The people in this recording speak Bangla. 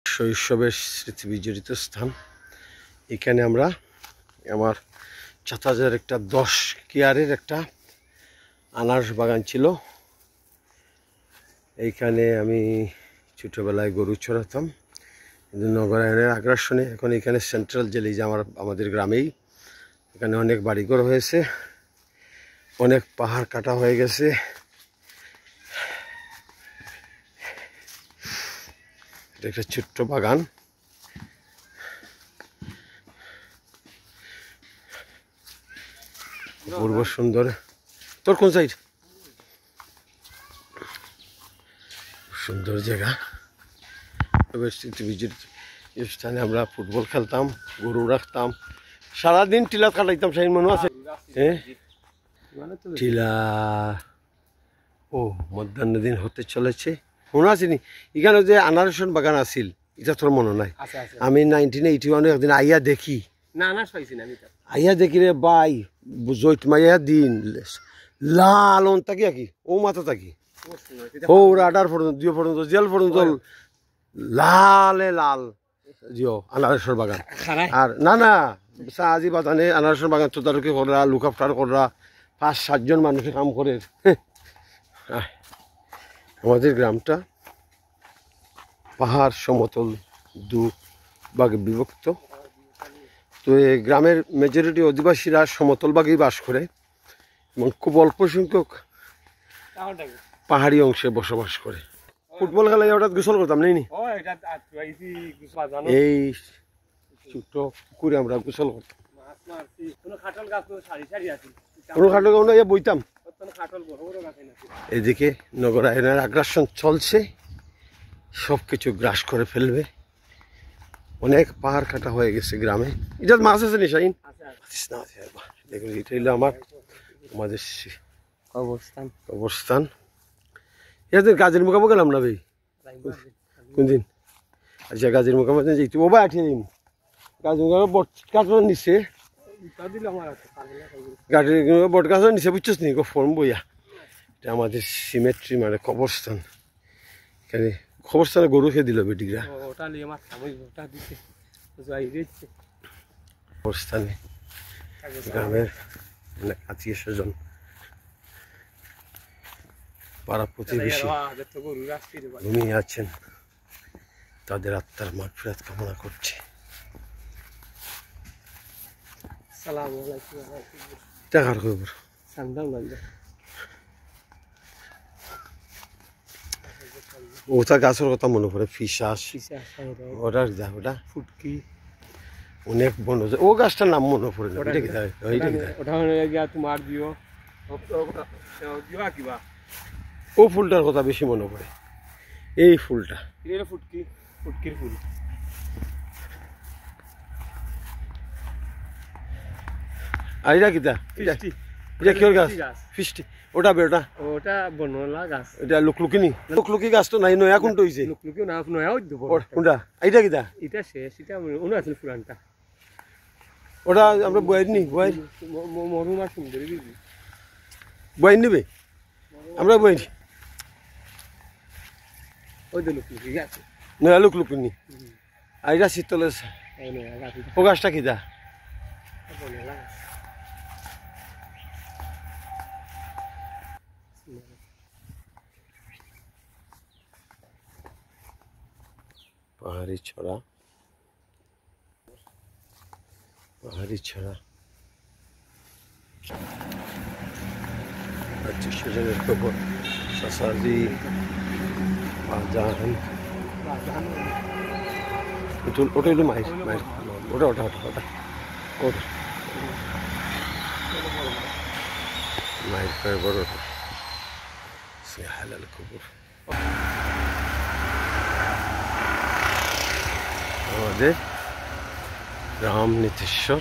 শৈশবের স্মৃতি বিজড়িত স্থান। এখানে আমরা আমার চাচাদের একটা 10 কেয়ারের একটা আনারস বাগান ছিল। এইখানে আমি ছোটোবেলায় গরু চড়াতাম, কিন্তু নগরায়নের আগ্রাসনে এখন এখানে সেন্ট্রাল জেলে যে আমাদের গ্রামেই এখানে অনেক বাড়িঘর হয়েছে, অনেক পাহাড় কাটা হয়ে গেছে। এটা একটা ছোট্ট বাগান। অপূর্ব সুন্দর। তোর কোন সাইড? সুন্দর জায়গা। এই স্থানে আমরা ফুটবল খেলতাম, গরু রাখতাম, সারাদিন টিলা কাটাইতাম। সেই মনে আছে? হ্যাঁ, টিলা। ও মধ্যাহ্ন দিন হতে চলেছে, মনে আছে নি? এখানে যে আনারসন বাগান আছিল, এটা তোর মনে নাই? আমি 1981 একদিন আইয়া দেখি, আইয়া দেখি রে ভাই, জৈট মাইয়া দিন লাল থাকি কি ও মাথা থাকি ও রাডার পর্যন্ত দিও পর্যন্ত জেল পর্যন্ত লালে লাল জিও আনারসের বাগান। আর না না আজি বাগানে আনারসের বাগান তদারকি করা, লুক আফটার করা, 5-7 জন মানুষের কাম করে। আমাদের গ্রামটা পাহাড় সমতল দু ভাগে বিভক্ত। তো এই গ্রামের মেজরিটি অধিবাসীরা সমতল ভাগেই বাস করে এবং খুব অল্প সংখ্যক পাহাড়ি অংশে বসবাস করে। ফুটবল খেলায় হঠাৎ গোসল করতাম নেই, এই ছোট্ট পুকুরে আমরা গোসল করতাম। কোনো খাটল গাছ না, বইতাম। এদিকে নগরায়নের আগ্রাসন চলছে, সবকিছু গ্রাস করে ফেলবে। অনেক পাহাড় কাটা হয়ে গেছে গ্রামে। এটা মাছ আছে নি শাহিন? দেখুন, এটা হলো আমাদের অবস্থান। এদের গাছের মুখামো গেলাম না ভাই? কোন দিন? আচ্ছা, গাছের মুখামো যেতে ও ভাই আঠিয়ে দিন। গাছের মুখামো বট কাটানোর নিচে, গাছের বট গাছের নিচে বুঝছিস নি ফর্ম বইয়া। এটা আমাদের সিমেট্রি, মানে কবরস্থান। এখানে কবরস্থানে গরু খেয়ে দিল বেটিরা। কবরস্থানে গ্রামের অনেক আত্মীয় স্বজন, পাড়া প্রতিবেশী ঘুমিয়ে আছেন, তাদের আত্মার মাগফিরাত কামনা করছে। টাকার খবর ওটা গাছের কথা মনে পড়ে, ফিসাস, ওটা ওটা ফুটকি, অনেক বন। ও গাছটার নাম মনে পড়ে না। ও ফুলটার কথা বেশি মনে পড়ে, এই ফুলটা ফুটকির ফুল। আর এটা কিটা? এটা কি গাছ? ফিস্টি। ওটা বেটা, ওটা বনলা গাছ। এটা লুকলুকিনি, লুকলুকি গাছ তো নাই, নয়া কোনটা হইছে? লুকলুকি না, নয়া হইতো কোনটা? এইটা কিটা? এটা শেষ, এটা ওনা আছে পুরানটা। ওটা আমরা বয়াইনি, বয়াই মরুমা সুন্দরী দিদি বয়াই নিবে, আমরা বয়াইনি। ওই তো লুকলুকি গাছ, নয়া লুকলুকিনি। আর এটা শীতল। ও গাছটা কিটা? পাহাড়ি ছড়া, পাহাড়ি ছড়া। আত্মীয় স্বজনের খবর, শাসাদি বাজান, ওটা হলো মায়ের মায়ের, ওটা ওটা ওটা ওটা ওটা মায়ের পায়ে বড় সে হালাল খবর। আমাদের রাম নীতিশ্বর